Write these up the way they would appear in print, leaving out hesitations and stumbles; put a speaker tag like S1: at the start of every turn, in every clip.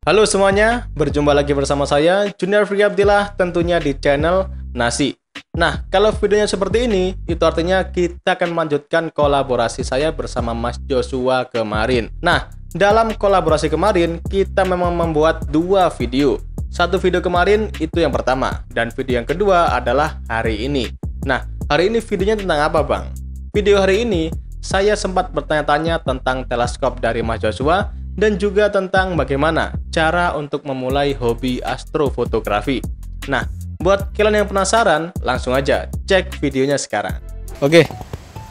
S1: Halo semuanya, berjumpa lagi bersama saya Junior Fikri Abdillah, tentunya di channel Nasi. Nah, kalau videonya seperti ini, itu artinya kita akan melanjutkan kolaborasi saya bersama Mas Joshua kemarin. Nah, dalam kolaborasi kemarin, kita memang membuat dua video. Satu video kemarin itu yang pertama, dan video yang kedua adalah hari ini. Nah, hari ini videonya tentang apa, Bang? Video hari ini, saya sempat bertanya-tanya tentang teleskop dari Mas Joshua, dan juga tentang bagaimana cara untuk memulai hobi astrofotografi. Nah, buat kalian yang penasaran, langsung aja cek videonya sekarang. Oke,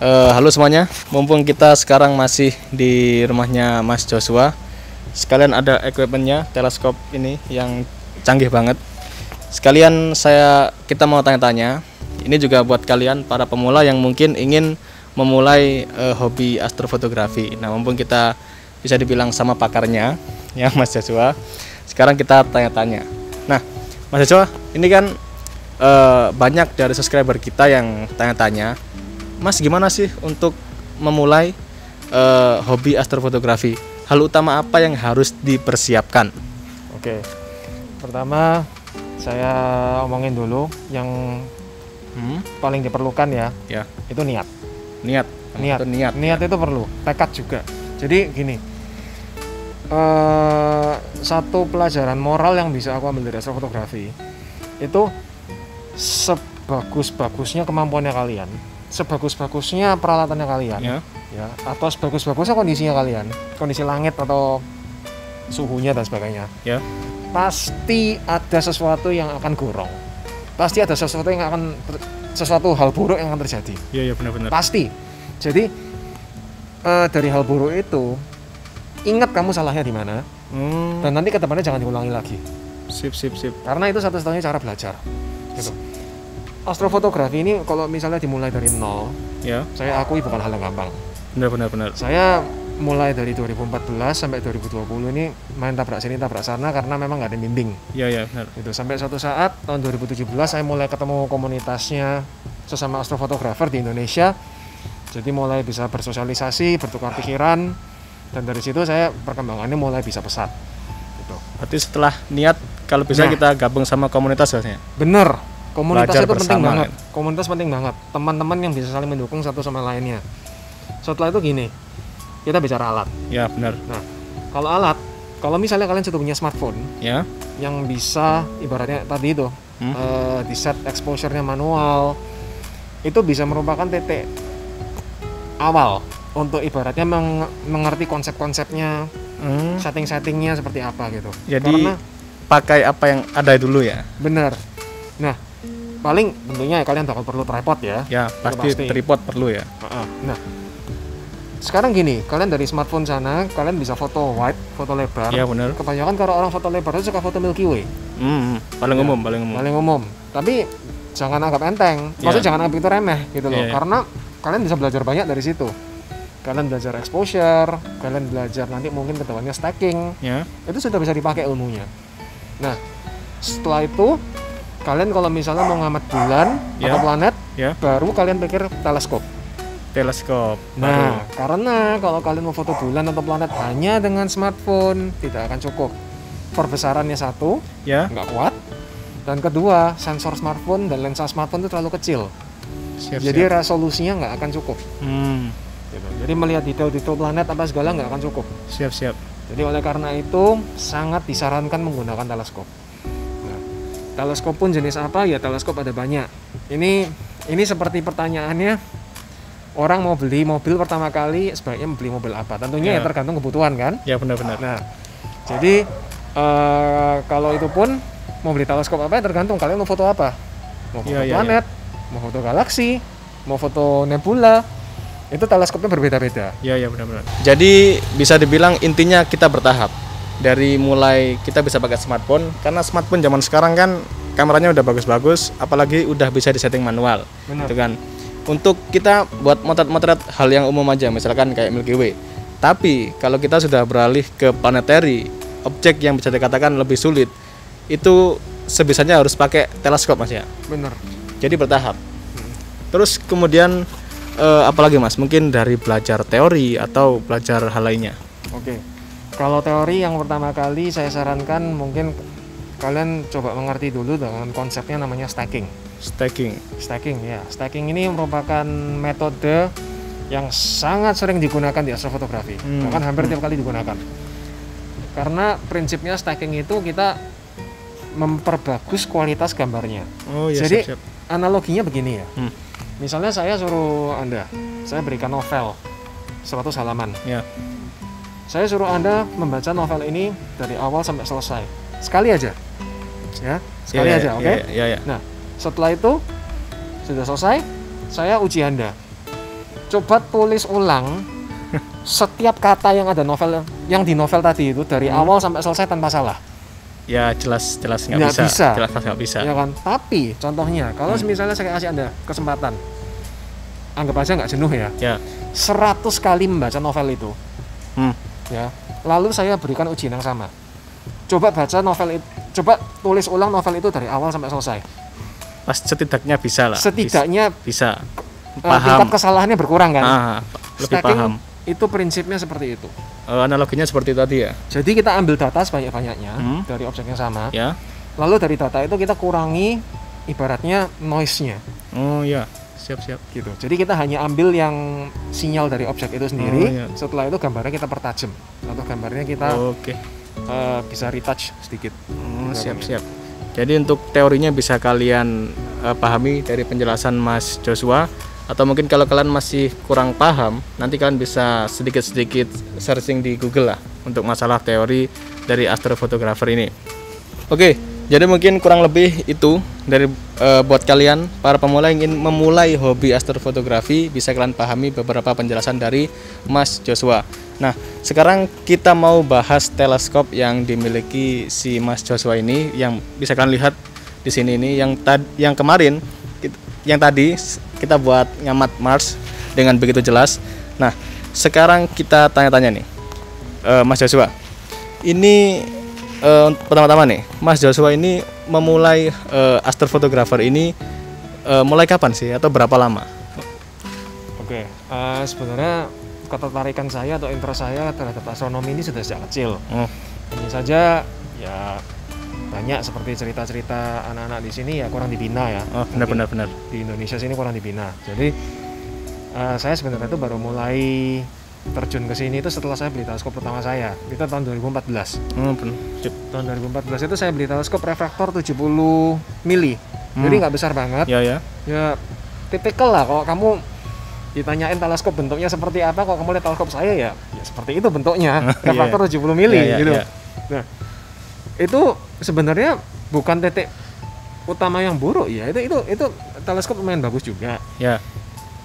S1: halo semuanya. Mumpung kita sekarang masih di rumahnya Mas Joshua, sekalian ada equipmentnya, teleskop ini yang canggih banget. Sekalian kita mau tanya-tanya. Ini juga buat kalian para pemula yang mungkin ingin memulai hobi astrofotografi. Nah, mumpung kita bisa dibilang sama pakarnya ya Mas Joshua, sekarang kita tanya-tanya. Nah Mas Joshua, ini kan banyak dari subscriber kita yang tanya-tanya, Mas gimana sih untuk memulai hobi astrofotografi? Hal utama apa yang harus dipersiapkan?
S2: Oke, pertama saya omongin dulu yang paling diperlukan ya. Itu niat. Niat itu perlu, tekad juga. Jadi gini, satu pelajaran moral yang bisa aku ambil dari astrofotografi itu, sebagus-bagusnya kemampuannya kalian, sebagus-bagusnya peralatannya kalian, ya, atau sebagus-bagusnya kondisinya kalian, kondisi langit atau suhunya dan sebagainya, pasti ada sesuatu yang akan gorong, pasti ada sesuatu hal buruk yang akan terjadi.
S1: Iya benar-benar.
S2: Pasti. Jadi dari hal buruk itu, ingat kamu salahnya di mana, dan nanti kedepannya jangan diulangi lagi.
S1: Sip.
S2: Karena itu satu-satunya cara belajar. Gitu. Astrofotografi ini kalau misalnya dimulai dari nol, saya akui bukan hal yang gampang.
S1: Benar.
S2: Saya mulai dari 2014 sampai 2020 ini main tabrak sini tabrak sana karena memang nggak ada bimbing.
S1: Iya benar.
S2: Itu sampai suatu saat tahun 2017 saya mulai ketemu komunitasnya sesama astrofotografer di Indonesia. Jadi mulai bisa bersosialisasi, bertukar pikiran, dan dari situ saya perkembangannya mulai bisa pesat. Gitu.
S1: Berarti setelah niat, kalau bisa kita gabung sama komunitas biasanya.
S2: Bener, komunitas
S1: Belajar
S2: itu penting
S1: bersama,
S2: banget. Komunitas penting banget. Teman-teman yang bisa saling mendukung satu sama lainnya. Setelah itu gini, kita bicara alat.
S1: Ya benar.
S2: Nah, kalau misalnya kalian sudah punya smartphone, yang bisa ibaratnya tadi itu, di set exposure-nya manual, itu bisa merupakan titik awal untuk ibaratnya mengerti konsep-konsepnya, setting-settingnya seperti apa gitu.
S1: Jadi
S2: karena
S1: pakai apa yang ada dulu ya.
S2: Bener. Nah, paling tentunya kalian bakal perlu tripod ya.
S1: Ya pasti tripod perlu ya.
S2: Nah, sekarang gini, kalian dari smartphone sana kalian bisa foto wide, foto lebar.
S1: Iya benar.
S2: Kebanyakan kalau orang foto lebar itu suka foto Milky Way.
S1: Paling umum. Tapi jangan anggap enteng. Maksudnya jangan anggap itu remeh gitu loh. Karena kalian bisa belajar banyak dari situ. Kalian belajar exposure, kalian belajar nanti mungkin kedepannya stacking. Itu sudah bisa dipakai ilmunya. Nah, setelah itu kalian kalau misalnya mau ngamat bulan atau planet, baru kalian pikir teleskop. Nah, karena kalau kalian mau foto bulan atau planet hanya dengan smartphone tidak akan cukup. Perbesarannya satu, nggak kuat. Dan kedua, sensor smartphone dan lensa smartphone itu terlalu kecil. Jadi resolusinya nggak akan cukup. Gitu. Jadi melihat detail-detail planet apa segala nggak akan cukup. Siap.
S2: Jadi oleh karena itu sangat disarankan menggunakan teleskop. Nah, teleskop pun jenis apa ya? Teleskop ada banyak. Ini seperti pertanyaannya, orang mau beli mobil pertama kali sebaiknya beli mobil apa? Tentunya ya tergantung kebutuhan kan?
S1: Ya benar.
S2: Nah, jadi kalau itu pun mau beli teleskop apa ya tergantung kalian mau foto apa. Mau foto planet, mau foto galaksi, mau foto nebula, itu teleskopnya berbeda-beda.
S1: Iya benar. Jadi bisa dibilang intinya kita bertahap. Dari mulai kita bisa pakai smartphone, karena smartphone zaman sekarang kan kameranya udah bagus-bagus, apalagi udah bisa disetting manual. Gitu kan. Untuk kita buat motret-motret hal yang umum aja, misalkan kayak Milky Way. Tapi kalau kita sudah beralih ke planetary, objek yang bisa dikatakan lebih sulit, itu sebisanya harus pakai teleskop Mas ya.
S2: Benar.
S1: Jadi bertahap. Terus kemudian apalagi Mas? Mungkin dari belajar teori atau belajar hal lainnya.
S2: Oke. Kalau teori yang pertama kali saya sarankan mungkin kalian coba mengerti dulu dengan konsepnya namanya stacking. Stacking ya. Stacking ini merupakan metode yang sangat sering digunakan di astrofotografi. Bahkan hampir tiap kali digunakan. Karena prinsipnya stacking itu kita memperbagus kualitas gambarnya. Jadi siap. Analoginya begini ya. Misalnya saya suruh Anda, saya berikan novel 100 halaman. Ya. Saya suruh Anda membaca novel ini dari awal sampai selesai. Sekali aja. Ya, sekali aja, oke? Nah, setelah itu sudah selesai, saya uji Anda. Coba tulis ulang setiap kata yang ada yang di novel tadi itu dari awal sampai selesai tanpa salah.
S1: Ya jelas nggak bisa. Jelas nggak bisa.
S2: Ya kan. Tapi contohnya kalau misalnya saya kasih Anda kesempatan, anggap aja nggak jenuh ya. 100 kali membaca novel itu. Ya. Lalu saya berikan ujian yang sama. Coba baca novel itu, coba tulis ulang novel itu dari awal sampai selesai.
S1: Pas setidaknya bisa lah.
S2: Setidaknya
S1: bisa.
S2: Tingkat kesalahannya berkurang kan?
S1: Lebih paham.
S2: Itu prinsipnya seperti itu.
S1: Analoginya seperti tadi ya.
S2: Jadi kita ambil data sebanyak-banyaknya dari objek yang sama. Ya. Lalu dari data itu kita kurangi ibaratnya noise-nya.
S1: Oh iya, siap.
S2: Gitu. Jadi kita hanya ambil yang sinyal dari objek itu sendiri. Setelah itu gambarnya kita pertajam atau gambarnya kita bisa retouch sedikit.
S1: Siap. Jadi untuk teorinya bisa kalian pahami dari penjelasan Mas Joshua. Atau mungkin kalau kalian masih kurang paham, nanti kalian bisa sedikit-sedikit searching di Google lah untuk masalah teori dari astrofotografer ini. Oke, jadi mungkin kurang lebih itu dari buat kalian para pemula yang ingin memulai hobi astrofotografi, bisa kalian pahami beberapa penjelasan dari Mas Joshua. Nah, sekarang kita mau bahas teleskop yang dimiliki si Mas Joshua ini, yang bisa kalian lihat di sini ini, yang kemarin yang tadi kita buat ngamat Mars dengan begitu jelas. Nah, sekarang kita tanya-tanya nih, Mas Joshua. Ini pertama-tama nih, Mas Joshua ini memulai astrofotografer ini mulai kapan sih atau berapa lama?
S2: Oke, sebenarnya ketertarikan saya atau interest saya terhadap astronomi ini sudah sejak kecil. Hanya saja ya banyak seperti cerita-cerita anak-anak di sini ya kurang dibina ya.
S1: Benar.
S2: Di Indonesia sini kurang dibina. Jadi saya sebenarnya itu baru mulai terjun ke sini itu setelah saya beli teleskop pertama saya. Itu tahun 2014. Tahun 2014 itu saya beli teleskop refraktor 70 mili. Jadi nggak besar banget. Ya tipikal lah kalau kamu ditanyain teleskop bentuknya seperti apa, kalau kamu lihat teleskop saya ya seperti itu bentuknya. Refraktor 70 mili gitu. Nah, itu sebenarnya bukan titik utama yang buruk ya. Itu teleskop lumayan bagus juga. Ya.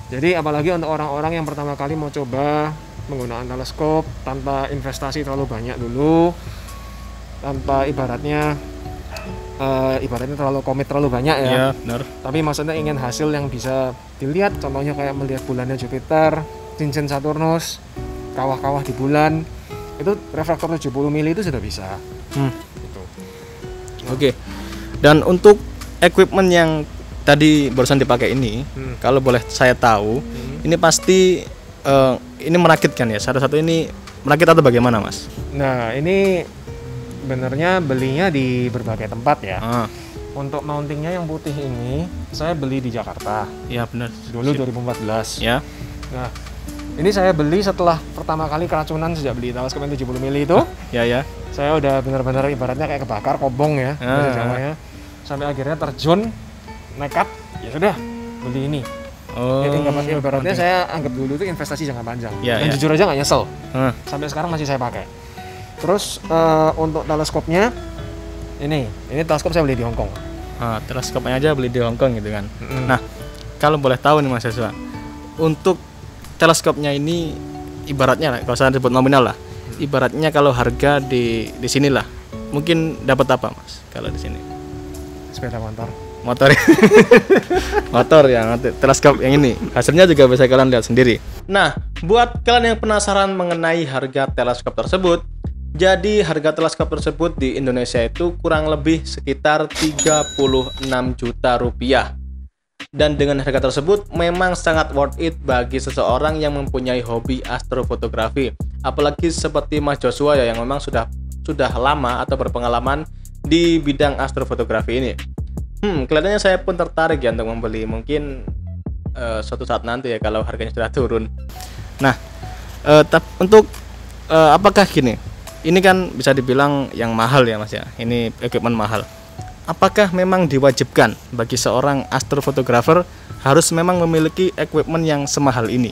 S2: Jadi apalagi untuk orang-orang yang pertama kali mau coba menggunakan teleskop tanpa investasi terlalu banyak dulu, tanpa ibaratnya terlalu komit terlalu banyak ya. Iya, benar. Tapi maksudnya ingin hasil yang bisa dilihat, contohnya kayak melihat bulannya Jupiter, cincin Saturnus, kawah-kawah di bulan, itu refraktor 70 mili itu sudah bisa.
S1: Oke. Dan untuk equipment yang tadi barusan dipakai ini, kalau boleh saya tahu, ini pasti ini merakit kan ya? Satu-satu ini merakit atau bagaimana, Mas?
S2: Nah, ini sebenarnya belinya di berbagai tempat ya. Untuk mountingnya yang putih ini saya beli di Jakarta.
S1: Ya, benar.
S2: Dulu 2014.
S1: Ya.
S2: Nah, ini saya beli setelah pertama kali keracunan sejak beli teleskop yang 70 mili itu.
S1: Ya.
S2: Saya udah benar-benar ibaratnya kayak kebakar kobong ya, bahasa Jawanya. Sampai akhirnya terjun, nekat, ya sudah beli ini. Jadi ibaratnya saya anggap dulu itu investasi jangka panjang. Dan jujur aja nggak nyesel. Sampai sekarang masih saya pakai. Terus untuk teleskopnya ini teleskop saya beli di Hong Kong.
S1: Teleskopnya aja beli di Hong Kong gitu kan. Nah, kalau boleh tahu nih Mas Joshua, untuk teleskopnya ini ibaratnya kalau saya sebut nominal lah. Ibaratnya kalau harga di sini lah, mungkin dapat apa Mas kalau di sini?
S2: Sepeda motor.
S1: Motor ya, teleskop yang ini hasilnya juga bisa kalian lihat sendiri. Nah, buat kalian yang penasaran mengenai harga teleskop tersebut, jadi harga teleskop tersebut di Indonesia itu kurang lebih sekitar 36 juta rupiah. Dan dengan harga tersebut memang sangat worth it bagi seseorang yang mempunyai hobi astrofotografi. apalagi seperti Mas Joshua ya yang memang sudah lama atau berpengalaman di bidang astrofotografi ini. Kelihatannya saya pun tertarik ya untuk membeli, mungkin suatu saat nanti ya kalau harganya sudah turun. Nah, untuk apakah gini? Ini kan bisa dibilang yang mahal ya Mas ya. Ini equipment mahal. Apakah memang diwajibkan bagi seorang astrofotografer harus memang memiliki equipment yang semahal ini?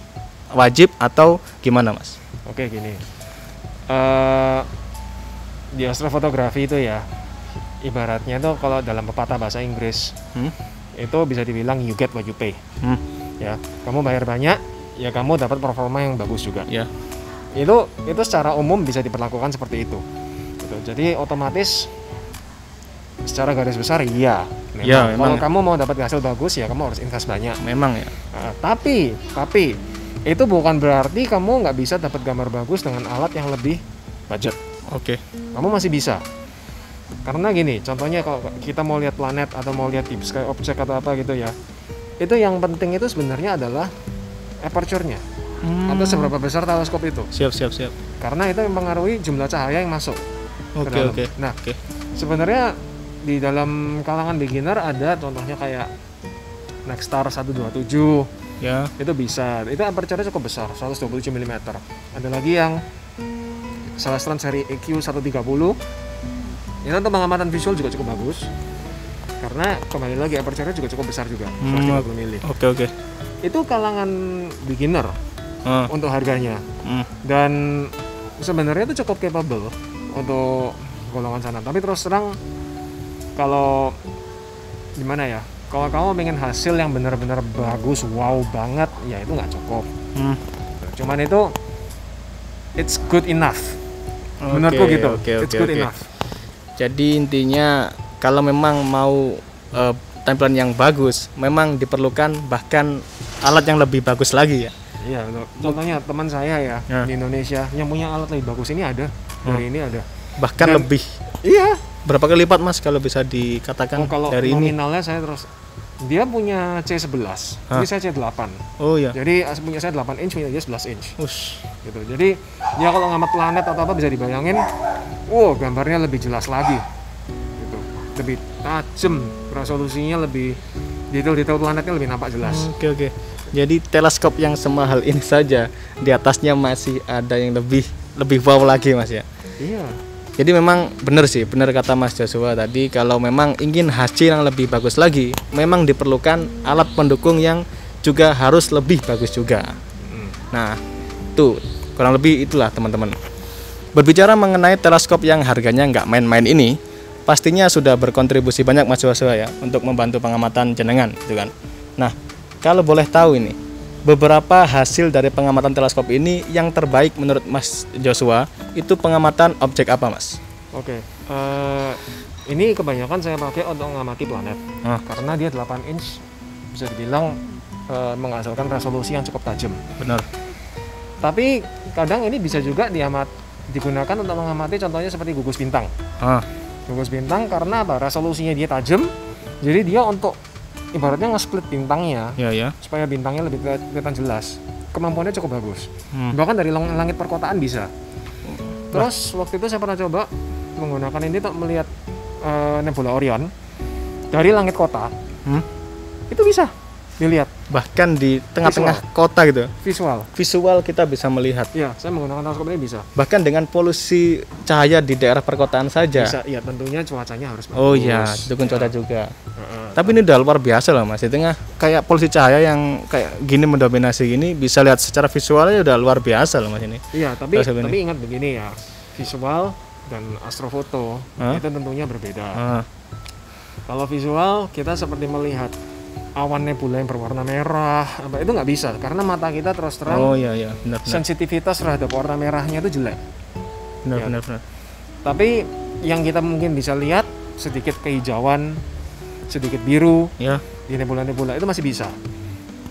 S1: Wajib atau gimana Mas?
S2: Oke gini, di astrofotografi itu ya, ibaratnya tuh kalau dalam pepatah bahasa Inggris itu bisa dibilang you get what you pay. Ya, kamu bayar banyak, ya kamu dapat performa yang bagus juga.
S1: Ya.
S2: Itu secara umum bisa diperlakukan seperti itu. Gitu. Jadi otomatis secara garis besar iya. Kalau kamu mau dapat hasil bagus ya kamu harus invest banyak.
S1: Memang ya.
S2: Nah, tapi itu bukan berarti kamu nggak bisa dapat gambar bagus dengan alat yang lebih budget.
S1: Oke.
S2: Kamu masih bisa. Karena gini, contohnya kalau kita mau lihat planet atau mau lihat deep sky object atau apa gitu ya, itu yang penting itu sebenarnya adalah aperture-nya atau seberapa besar teleskop itu.
S1: Siap.
S2: Karena itu mempengaruhi jumlah cahaya yang masuk ke dalam. Nah, sebenarnya di dalam kalangan beginner ada contohnya kayak Nexstar 127
S1: ya,
S2: itu bisa, itu aperture-nya cukup besar 127 mm. Ada lagi yang Celestron seri EQ 130 itu untuk pengamatan visual juga cukup bagus karena kembali lagi aperture-nya juga cukup besar juga 130 mm.
S1: Oke.
S2: Itu kalangan beginner untuk harganya dan sebenarnya itu cukup capable untuk golongan sana. Tapi terus terang kalau gimana ya, kalau kamu pengen hasil yang benar-benar bagus, wow banget, ya itu nggak cukup. Cuman itu it's good enough. Menurutku gitu. It's good enough.
S1: Jadi intinya kalau memang mau tampilan yang bagus, memang diperlukan bahkan alat yang lebih bagus lagi ya.
S2: Iya, contohnya teman saya ya di Indonesia yang punya alat lebih bagus ini ada, dari ini ada.
S1: Bahkan dan, lebih.
S2: Iya.
S1: Berapa kali lipat Mas kalau bisa dikatakan
S2: kalau
S1: dari ini?
S2: Nominalnya saya terus dia punya C11, tapi saya C8.
S1: Oh iya.
S2: Jadi punya saya 8 inch, punya dia 11 inch. Gitu. Jadi ya kalau ngamat planet atau apa bisa dibayangin, gambarnya lebih jelas lagi. Gitu. Lebih tajam, resolusinya lebih detail-detail planetnya lebih nampak jelas.
S1: Oke. Jadi teleskop yang semahal ini saja di atasnya masih ada yang lebih wow lagi Mas ya.
S2: Iya.
S1: Jadi memang benar kata Mas Joshua tadi, kalau memang ingin hasil yang lebih bagus lagi, memang diperlukan alat pendukung yang juga harus lebih bagus juga. Nah, tuh kurang lebih itulah teman-teman. Berbicara mengenai teleskop yang harganya nggak main-main ini, pastinya sudah berkontribusi banyak Mas Joshua ya untuk membantu pengamatan jenengan, gitu kan. Nah, kalau boleh tahu ini, beberapa hasil dari pengamatan teleskop ini yang terbaik menurut Mas Joshua itu pengamatan objek apa Mas?
S2: Oke, ini kebanyakan saya pakai untuk mengamati planet karena dia 8 inch bisa dibilang menghasilkan resolusi yang cukup tajam.
S1: Benar.
S2: Tapi kadang ini bisa juga digunakan untuk mengamati contohnya seperti gugus bintang. Gugus bintang karena apa? Resolusinya dia tajam, jadi dia untuk ibaratnya nge-split bintangnya supaya bintangnya lebih kelihatan jelas. Kemampuannya cukup bagus. Bahkan dari langit perkotaan bisa. Terus waktu itu saya pernah coba menggunakan ini untuk melihat nebula Orion dari langit kota. Itu bisa dilihat.
S1: Bahkan di tengah-tengah kota gitu. Visual kita bisa melihat.
S2: Iya, saya menggunakan teleskop ini bisa.
S1: Bahkan dengan polusi cahaya di daerah perkotaan saja.
S2: Bisa, iya tentunya cuacanya harus bagus.
S1: Oh iya, dukung cuaca juga. Tapi ini udah luar biasa loh Mas. Di tengah kayak polusi cahaya yang kayak gini mendominasi gini, bisa lihat secara visualnya udah luar biasa loh Mas ini.
S2: Iya, tapi ingat begini ya, visual dan astrofoto itu tentunya berbeda. Kalau visual kita seperti melihat awan nebula yang berwarna merah, apa itu nggak bisa karena mata kita terus terang.
S1: Benar.
S2: Sensitivitas terhadap warna merahnya itu jelek.
S1: Benar.
S2: Tapi yang kita mungkin bisa lihat sedikit kehijauan, sedikit biru di nebula-nebula itu masih bisa.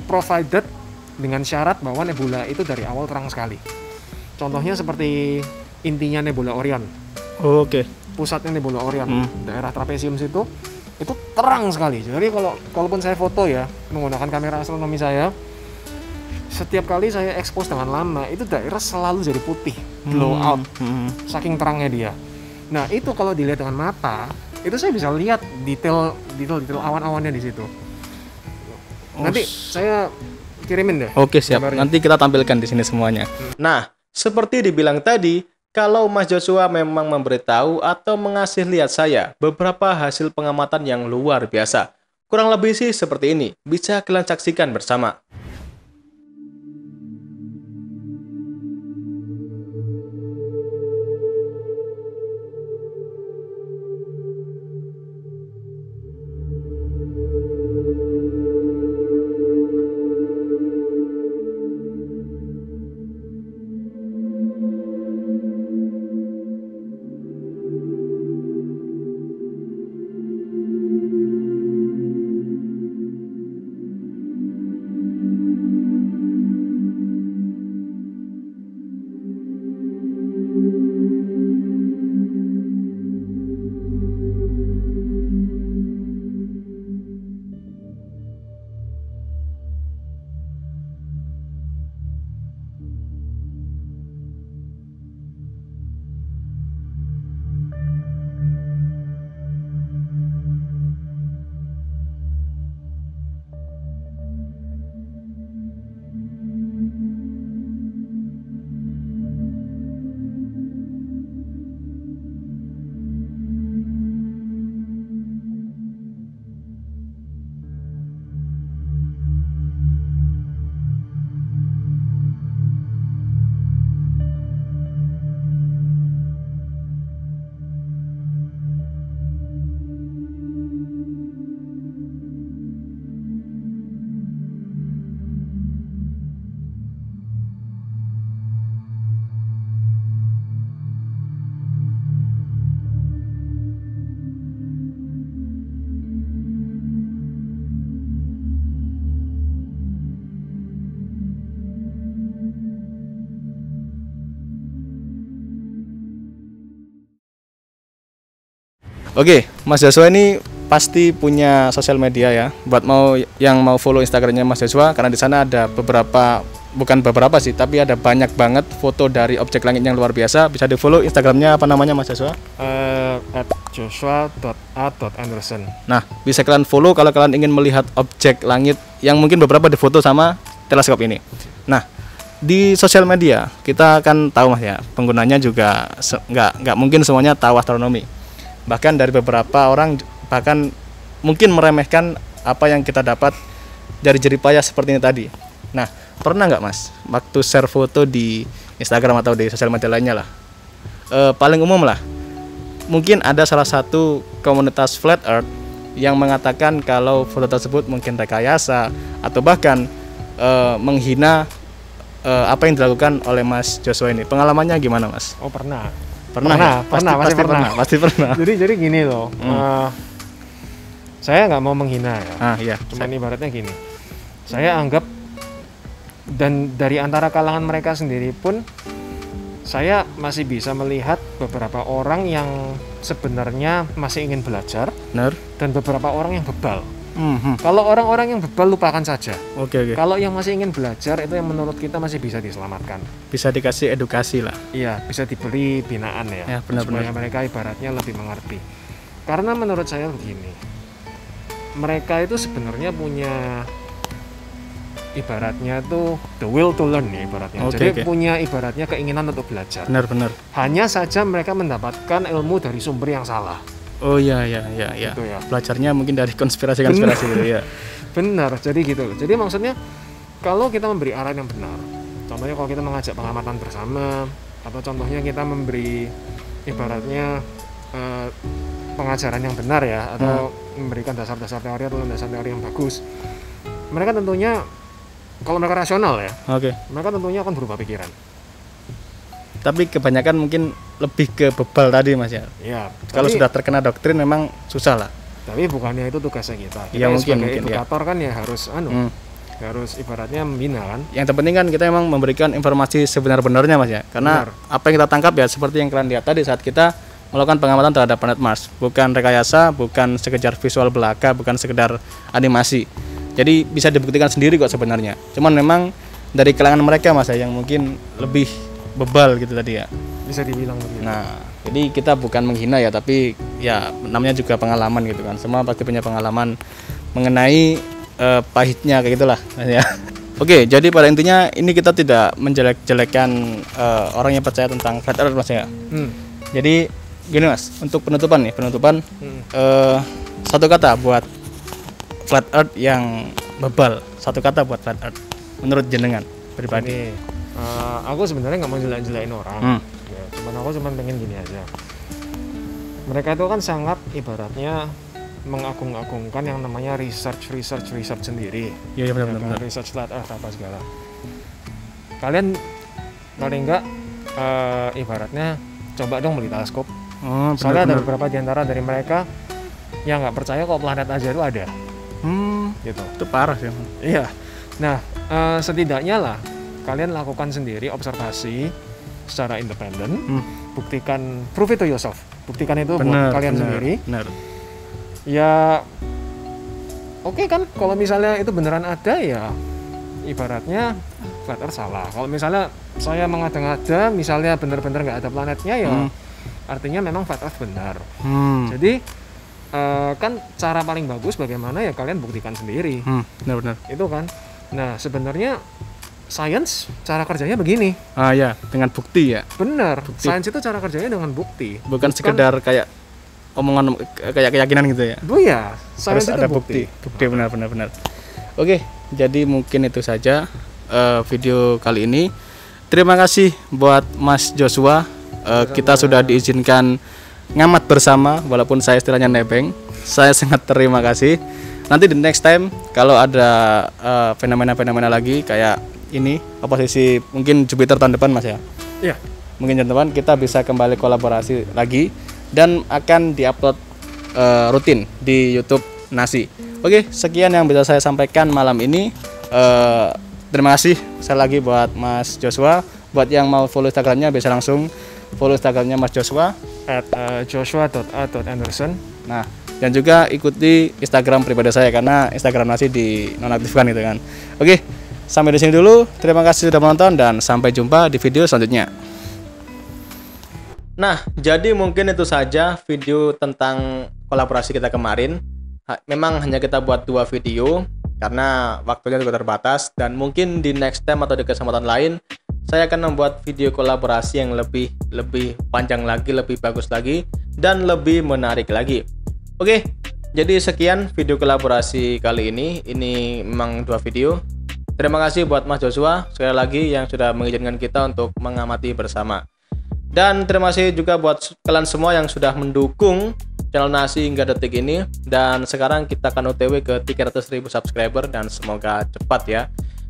S2: Provided dengan syarat bahwa nebula itu dari awal terang sekali. Contohnya seperti intinya nebula Orion. Pusatnya nebula Orion, daerah trapesium situ. Itu terang sekali. Jadi kalaupun saya foto ya menggunakan kamera astronomi saya, setiap kali saya expose dengan lama itu daerah selalu jadi putih, blow out, saking terangnya dia. Nah itu kalau dilihat dengan mata, itu saya bisa lihat detail awan-awannya di situ. Nanti saya kirimin deh.
S1: Oke, siap. Gambarnya. Nanti kita tampilkan di sini semuanya. Nah, seperti dibilang tadi, kalau Mas Joshua memang memberitahu atau mengasih lihat saya beberapa hasil pengamatan yang luar biasa. Kurang lebih sih seperti ini. Bisa kalian saksikan bersama. Oke, Mas Joshua ini pasti punya sosial media ya. Buat yang mau follow Instagramnya Mas Joshua, karena di sana ada bukan beberapa sih, tapi ada banyak banget foto dari objek langit yang luar biasa. Bisa di follow Instagramnya, apa namanya Mas Joshua?
S2: @joshua.a.anderson.
S1: Nah, bisa kalian follow kalau kalian ingin melihat objek langit yang mungkin beberapa difoto sama teleskop ini. Nah, di sosial media kita kan tahu Mas ya, penggunanya juga nggak mungkin semuanya tahu astronomi. Bahkan dari beberapa orang bahkan mungkin meremehkan apa yang kita dapat dari jeripaya seperti ini tadi. Nah, pernah nggak Mas waktu share foto di Instagram atau di sosial media lainnya lah, paling umum lah, mungkin ada salah satu komunitas flat earth yang mengatakan kalau foto tersebut mungkin rekayasa atau bahkan menghina apa yang dilakukan oleh Mas Joshua ini. Pengalamannya gimana Mas?
S2: Oh pernah.
S1: Pasti pernah.
S2: Jadi gini loh, saya nggak mau menghina ya.
S1: Iya.
S2: Cuman ibaratnya gini, saya anggap dan dari antara kalangan mereka sendiri pun, saya masih bisa melihat beberapa orang yang sebenarnya masih ingin belajar, dan beberapa orang yang bebal. Kalau orang-orang yang bebal lupakan saja.
S1: Oke.
S2: Kalau yang masih ingin belajar itu yang menurut kita masih bisa diselamatkan.
S1: Bisa dikasih edukasi lah.
S2: Iya, bisa diberi binaan ya.
S1: Benar-benar.
S2: Supaya mereka ibaratnya lebih mengerti. Karena menurut saya begini, mereka itu sebenarnya punya ibaratnya tuh the will to learn ya ibaratnya. Jadi punya ibaratnya keinginan untuk belajar.
S1: Benar.
S2: Hanya saja mereka mendapatkan ilmu dari sumber yang salah.
S1: Oh iya.
S2: Gitu ya.
S1: Belajarnya mungkin dari konspirasi gitu ya.
S2: Benar, jadi gitu. Jadi maksudnya kalau kita memberi arahan yang benar, contohnya kalau kita mengajak pengamatan bersama, atau contohnya kita memberi ibaratnya pengajaran yang benar ya, atau memberikan dasar-dasar teori atau landasan teori yang bagus, mereka tentunya kalau mereka rasional ya, mereka tentunya akan berubah pikiran.
S1: Tapi kebanyakan mungkin lebih ke bebal tadi Mas ya.
S2: Iya.
S1: Kalau sudah terkena doktrin memang susah lah.
S2: Tapi bukannya itu tugasnya kita.
S1: Iya mungkin
S2: edukator kan ya harus harus ibaratnya membina kan.
S1: Yang terpenting kan kita memang memberikan informasi sebenar-benarnya Mas ya. Karena apa yang kita tangkap ya seperti yang kalian lihat tadi saat kita melakukan pengamatan terhadap planet Mars, bukan rekayasa, bukan sekedar visual belaka, bukan sekedar animasi. Jadi bisa dibuktikan sendiri kok sebenarnya. Cuman memang dari kalangan mereka Mas yang mungkin lebih bebal gitu tadi ya.
S2: Bisa dibilang begitu.
S1: Nah, jadi kita bukan menghina ya, tapi ya namanya juga pengalaman gitu kan. Semua pasti punya pengalaman mengenai pahitnya kayak gitulah ya. Oke, jadi pada intinya ini kita tidak menjelek-jelekan orang yang percaya tentang flat earth Mas ya. Jadi gini Mas, untuk penutupan satu kata buat flat earth yang bebal, satu kata buat flat earth menurut jenengan pribadi.
S2: Aku sebenarnya nggak mau jelek-jelekin orang, ya, cuman aku pengen gini aja. Mereka itu kan sangat ibaratnya mengagung-agungkan yang namanya research sendiri.
S1: Iya benar.
S2: Research flat earth apa segala. Kalian paling enggak ibaratnya coba dong beli teleskop. Soalnya ada beberapa di antara dari mereka yang nggak percaya kok planet aja itu ada. Gitu.
S1: Itu parah sih.
S2: Iya. Nah, setidaknya lah kalian lakukan sendiri observasi secara independen, buktikan, prove it to yourself. Buktikan itu buat kalian sendiri.
S1: Benar.
S2: Ya oke kan, kalau misalnya itu beneran ada ya ibaratnya flat earth salah. Kalau misalnya saya mengada-ngada misalnya bener-bener nggak ada planetnya ya artinya memang flat earth benar. Jadi kan cara paling bagus bagaimana ya kalian buktikan sendiri.
S1: Benar.
S2: Itu kan. Nah sebenarnya sains cara kerjanya begini.
S1: Ya, dengan bukti ya.
S2: Benar. Sains itu cara kerjanya dengan bukti.
S1: Bukan sekedar kayak omongan kayak keyakinan gitu ya.
S2: Bu ya, sains itu
S1: ada bukti. Benar. Oke, jadi mungkin itu saja video kali ini. Terima kasih buat Mas Joshua. Kita sudah diizinkan ngamat bersama walaupun saya istilahnya nebeng. Saya sangat terima kasih. Nanti di next time kalau ada fenomena-fenomena lagi kayak ini oposisi mungkin Jupiter tahun depan Mas ya.
S2: Iya.
S1: Mungkin tahun depan kita bisa kembali kolaborasi lagi. Dan akan diupload rutin di YouTube Nasi. Oke, sekian yang bisa saya sampaikan malam ini. Terima kasih sekali lagi buat Mas Joshua. Buat yang mau follow Instagramnya bisa langsung follow Instagramnya Mas Joshua @joshua.a.anderson. Nah, dan juga ikuti Instagram pribadi saya karena Instagram Nasi dinonaktifkan gitu kan. Oke, sampai di sini dulu. Terima kasih sudah menonton dan sampai jumpa di video selanjutnya. Nah, jadi mungkin itu saja video tentang kolaborasi kita kemarin. Memang hanya kita buat 2 video karena waktunya juga terbatas dan mungkin di next time atau di kesempatan lain saya akan membuat video kolaborasi yang lebih panjang lagi, lebih bagus lagi dan lebih menarik lagi. Oke, jadi sekian video kolaborasi kali ini. Ini memang 2 video. Terima kasih buat Mas Joshua sekali lagi yang sudah mengizinkan kita untuk mengamati bersama. Dan terima kasih juga buat kalian semua yang sudah mendukung channel Nasi hingga detik ini. Dan sekarang kita akan OTW ke 300.000 subscriber dan semoga cepat ya.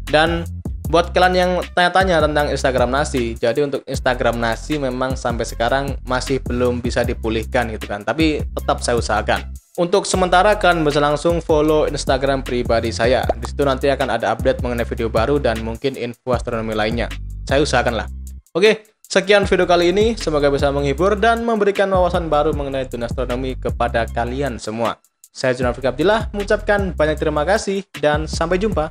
S1: Dan buat kalian yang tanya-tanya tentang Instagram Nasi, jadi untuk Instagram Nasi memang sampai sekarang masih belum bisa dipulihkan gitu kan. Tapi tetap saya usahakan. Untuk sementara kalian bisa langsung follow Instagram pribadi saya. Di situ nanti akan ada update mengenai video baru dan mungkin info astronomi lainnya. Saya usahakan lah. Oke. Sekian video kali ini, semoga bisa menghibur dan memberikan wawasan baru mengenai dunia astronomi kepada kalian semua. Saya Junior Afrika Abdillah mengucapkan banyak terima kasih dan sampai jumpa.